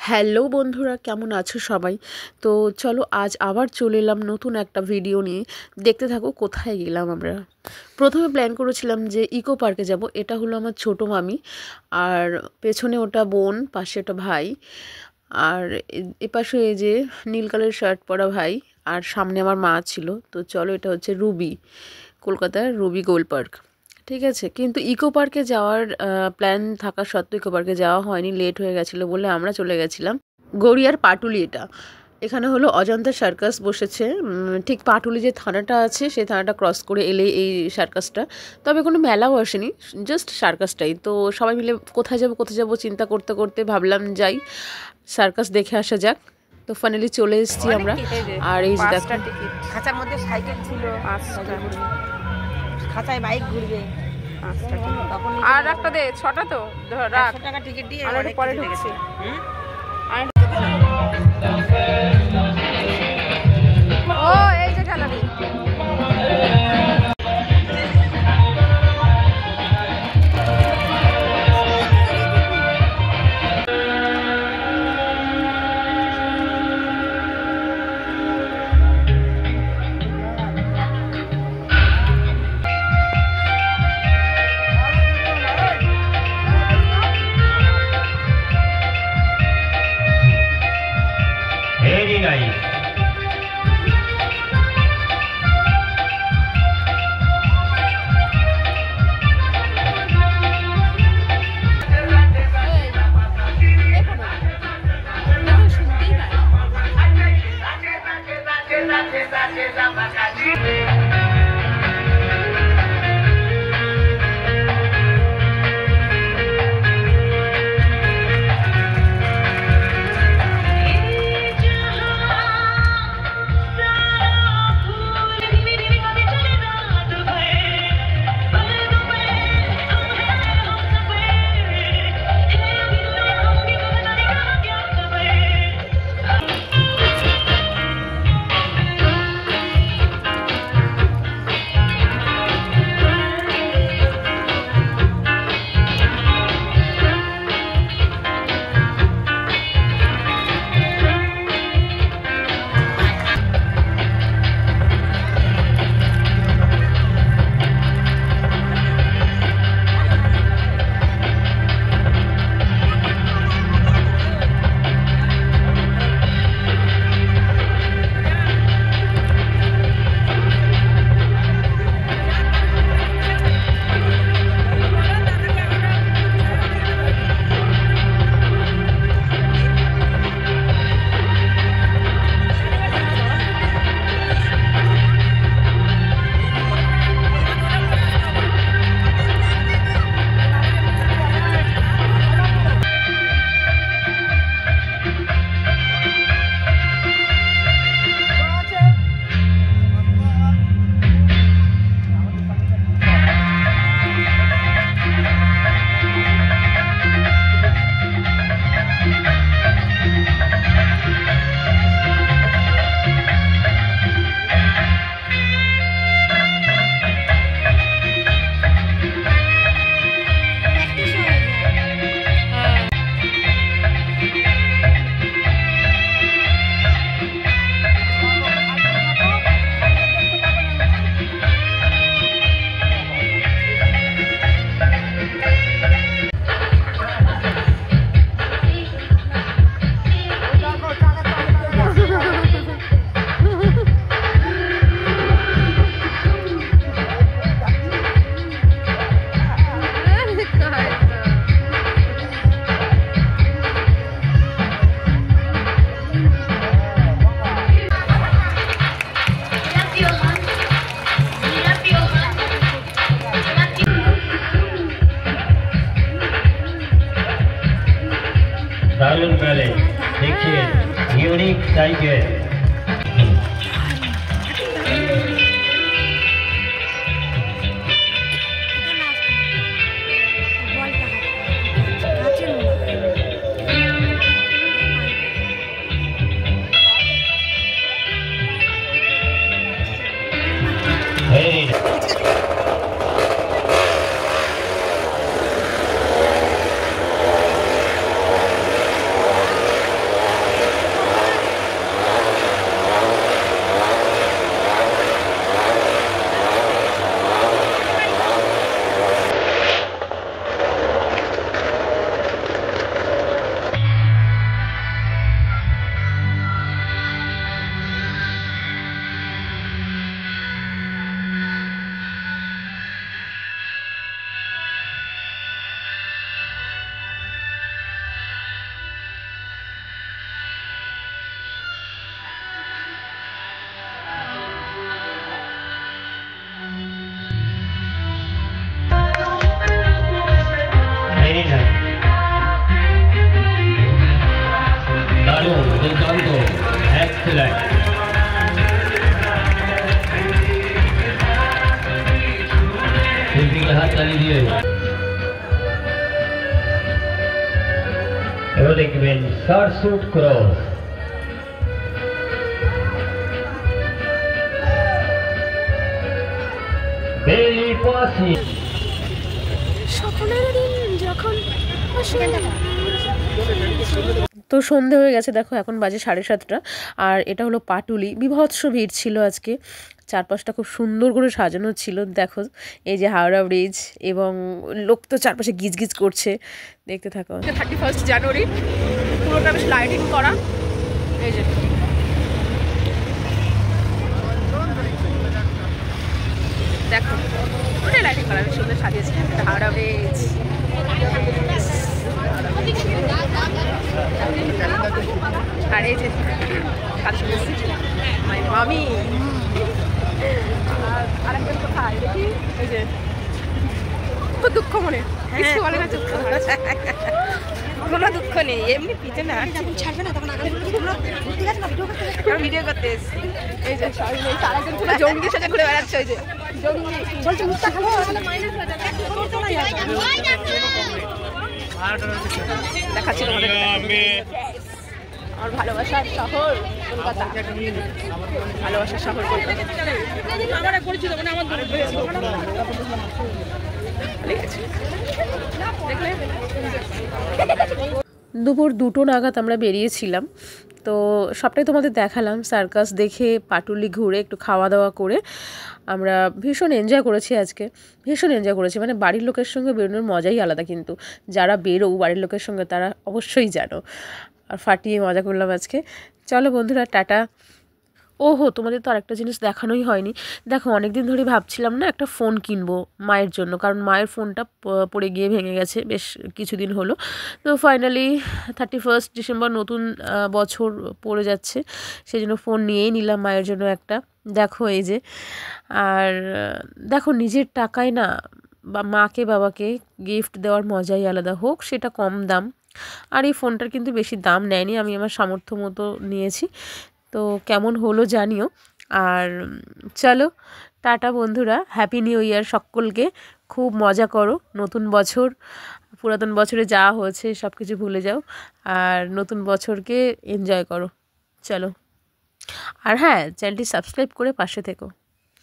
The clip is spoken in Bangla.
হ্যালো বন্ধুরা, কেমন আছো সবাই? তো চলো আজ আবার চলে এলাম নতুন একটা ভিডিও নিয়ে। দেখতে থাকো কোথায় গেলাম আমরা। প্রথমে প্ল্যান করেছিলাম যে ইকো পার্কে যাব। এটা হলো আমার ছোটো মামি, আর পেছনে ওটা বোন, পাশে ওটা ভাই, আর এপাশে এই যে নীল কালারের শার্ট পরা ভাই, আর সামনে আমার মা ছিল। তো চলো, এটা হচ্ছে রুবি, কলকাতার রুবি গোল পার্ক। ঠিক আছে, কিন্তু ইকো পার্কে যাওয়ার প্ল্যান থাকা সত্ত্বেও ইকো পার্কে যাওয়া হয়নি, লেট হয়ে গেছিলো বলে আমরা চলে গেছিলাম গড়িয়ার পাটুলি। এখানে হলো অজন্তা সার্কাস বসেছে। ঠিক পাটুলি যে থানাটা আছে সেই থানাটা ক্রস করে এলে এই সার্কাসটা। তবে কোনো মেলাও আসেনি, জাস্ট সার্কাসটাই। তো সবাই মিলে কোথায় যাব চিন্তা করতে করতে ভাবলাম যাই সার্কাস দেখে আসা যাক। তো ফাইনালি চলে এসেছি আমরা। আর এই যে দেখো, খাঁচার মধ্যে সাইকেল ছিল, খাঁচায় বাইক ঘুরবে। আর একটা দে, 6টা তো রাখ, 100 টাকা টিকিট দিয়ে আর পরে ঢুকছি। ও এই যে গ্যালারি। Very nice. দারুণ ব্যালে দেখছেন, ইউনিক সাইকেল। Excellent. শিল্পীকে হাত তালি দিয়ে এবার দেখবেন সারসুট ক্রস বেলি পাসি। তো সন্ধে হয়ে গেছে, দেখো এখন বাজে 7:30। আর এটা হলো পাটুলি, বিভৎস ভিড় ছিল আজকে, চারপাশটা খুব সুন্দর করে সাজানো ছিল। দেখো এই যে হাওড়া ব্রিজ, এবং লোক তো চারপাশে গিজগিজ করছে, দেখতে থাকো। 31 জানুয়ারি পুরোটা বেশ লাইটিং করা, এই যে দেখো পুরোটাই লাইটিং করা, বেশ সুন্দর সাজিয়েছে হাওড়া ব্রিজ। আর এই যে মাই মামি, আর একজন কোথায় দেখি, এই যে খুব দুঃখ মনে, কিছু বলে না, চুপ করে। কোনো দুঃখ নেই, এমনি পিছনে ছাড়বে না, তখন ভিডিও করতে এসেছি। এই যে আরেকজন পুরো জঙ্গির সাথে ঘুরে বেড়াচ্ছে, ওই যে জঙ্গি বলছে মুখটা খালো, দেখাচ্ছি তোমাদের আমার ভালোবাসার শহর কলকাতা, ভালোবাসার শহর কলকাতা। দুপুর 2টো নাগাদ আমরা বেরিয়েছিলাম, তো সবটাই তোমাদের দেখালাম। সার্কাস দেখে, পাটুলি ঘুরে, একটু খাওয়া দাওয়া করে আমরা ভীষণ এনজয় করেছি আজকে, ভীষণ এনজয় করেছি। মানে বাড়ির লোকের সঙ্গে বেরোনোর মজাই আলাদা, কিন্তু যারা বেরো বাড়ির লোকের সঙ্গে তারা অবশ্যই জানো। আর ফাটিয়ে মজা করলাম আজকে। চলো বন্ধুরা, টাটা। ওহো, তোমাদের তো আরেকটা জিনিস দেখানোই হয়নি। দেখো অনেক দিন ধরেই ভাবছিলাম না একটা ফোন কিনবো মায়ের জন্য, কারণ মায়ের ফোনটা পড়ে গিয়ে ভেঙে গেছে বেশ কিছুদিন হলো। তো ফাইনালি 31 ডিসেম্বর নতুন বছর পড়ে যাচ্ছে, সেই জন্য ফোন নিয়েই নিলাম মায়ের জন্য একটা। দেখো এই যে, আর দেখো নিজের টাকায় না বা মাকে বাবাকে গিফট দেওয়ার মজাই আলাদা, হোক সেটা কম দাম। আর এই ফোনটার কিন্তু বেশি দাম নেয়নি, আমি আমার সামর্থ্য মতো নিয়েছি। তো কেমন হলো জানিও। আর চলো টাটা বন্ধুরা, হ্যাপি নিউ ইয়ার সকলকে, খুব মজা করো। নতুন বছর, পুরাতন বছরে যা হয়েছে সব কিছু ভুলে যাও, আর নতুন বছরকে এনজয় করো। চলো, আর হ্যাঁ, চ্যানেলটি সাবস্ক্রাইব করে পাশে থেকো।